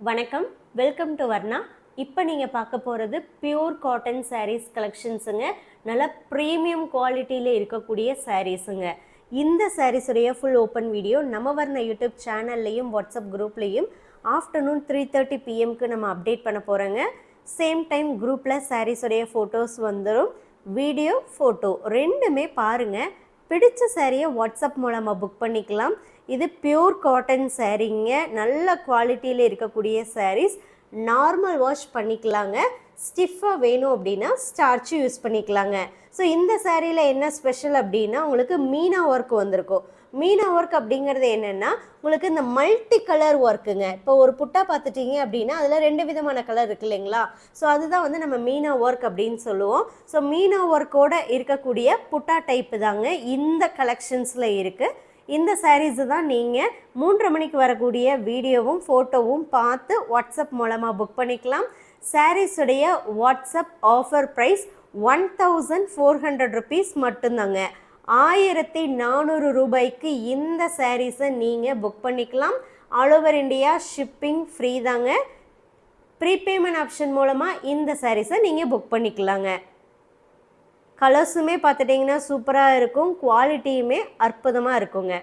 வணக்கம், welcome to Varna. இப்போ நீங்கள் பார்க்க போகிறது பியூர் காட்டன் சாரீஸ் கலெக்ஷன்ஸுங்க. நல்ல ப்ரீமியம் குவாலிட்டியில் இருக்கக்கூடிய சாரீஸுங்க. இந்த சாரீஸுடைய ஃபுல் ஓப்பன் வீடியோ நம்ம வர்ணா யூடியூப் சேனல்லையும் வாட்ஸ்அப் குரூப்லேயும் ஆஃப்டர்நூன் 3:30 PM நம்ம அப்டேட் பண்ண போகிறோங்க. சேம் டைம் குரூப்பில் சாரீஸுடைய ஃபோட்டோஸ் வந்துடும். வீடியோ ஃபோட்டோ ரெண்டுமே பாருங்கள். பிடிச்ச சாரியை வாட்ஸ்அப் மூலமாக புக் பண்ணிக்கலாம். இது பியூர் காட்டன் சாரீங்க. நல்ல குவாலிட்டியில் இருக்கக்கூடிய சாரீஸ். நார்மல் வாஷ் பண்ணிக்கலாங்க. ஸ்டிஃபாக வேணும் அப்படின்னா ஸ்டார்ச்சு யூஸ் பண்ணிக்கலாங்க. ஸோ இந்த சாரியில் என்ன ஸ்பெஷல் அப்படின்னா உங்களுக்கு மீனா ஒர்க் வந்திருக்கும். மீனா ஒர்க் அப்படிங்கிறது என்னென்னா உங்களுக்கு இந்த மல்டி கலர் ஒர்க்குங்க. இப்போ ஒரு புட்டா பார்த்துட்டிங்க அப்படின்னா அதில் 2 விதமான கலர் இருக்குது இல்லைங்களா? ஸோ அதுதான் வந்து நம்ம மீனா ஒர்க் அப்படின்னு சொல்லுவோம். ஸோ மீனா ஒர்க்கோட இருக்கக்கூடிய புட்டா டைப்பு தாங்க இந்த கலெக்ஷன்ஸில் இருக்குது. இந்த சாரீஸு தான் நீங்கள் 3:30 மணிக்கு வரக்கூடிய வீடியோவும் ஃபோட்டோவும் பார்த்து வாட்ஸ்அப் மூலமாக புக் பண்ணிக்கலாம். சாரீஸுடைய வாட்ஸ்அப் ஆஃபர் ப்ரைஸ் 1400 rupees மட்டும்தாங்க. 1400 ரூபாய்க்கு இந்த சாரீஸை நீங்கள் புக் பண்ணிக்கலாம். All over India shipping free தாங்க. ப்ரீபேமெண்ட் ஆப்ஷன் மூலமாக இந்த சாரீஸை நீங்கள் புக் பண்ணிக்கலாங்க. கலர்ஸுமே பார்த்துட்டிங்கன்னா சூப்பராக இருக்கும், குவாலிட்டியுமே அற்புதமாக இருக்குங்க.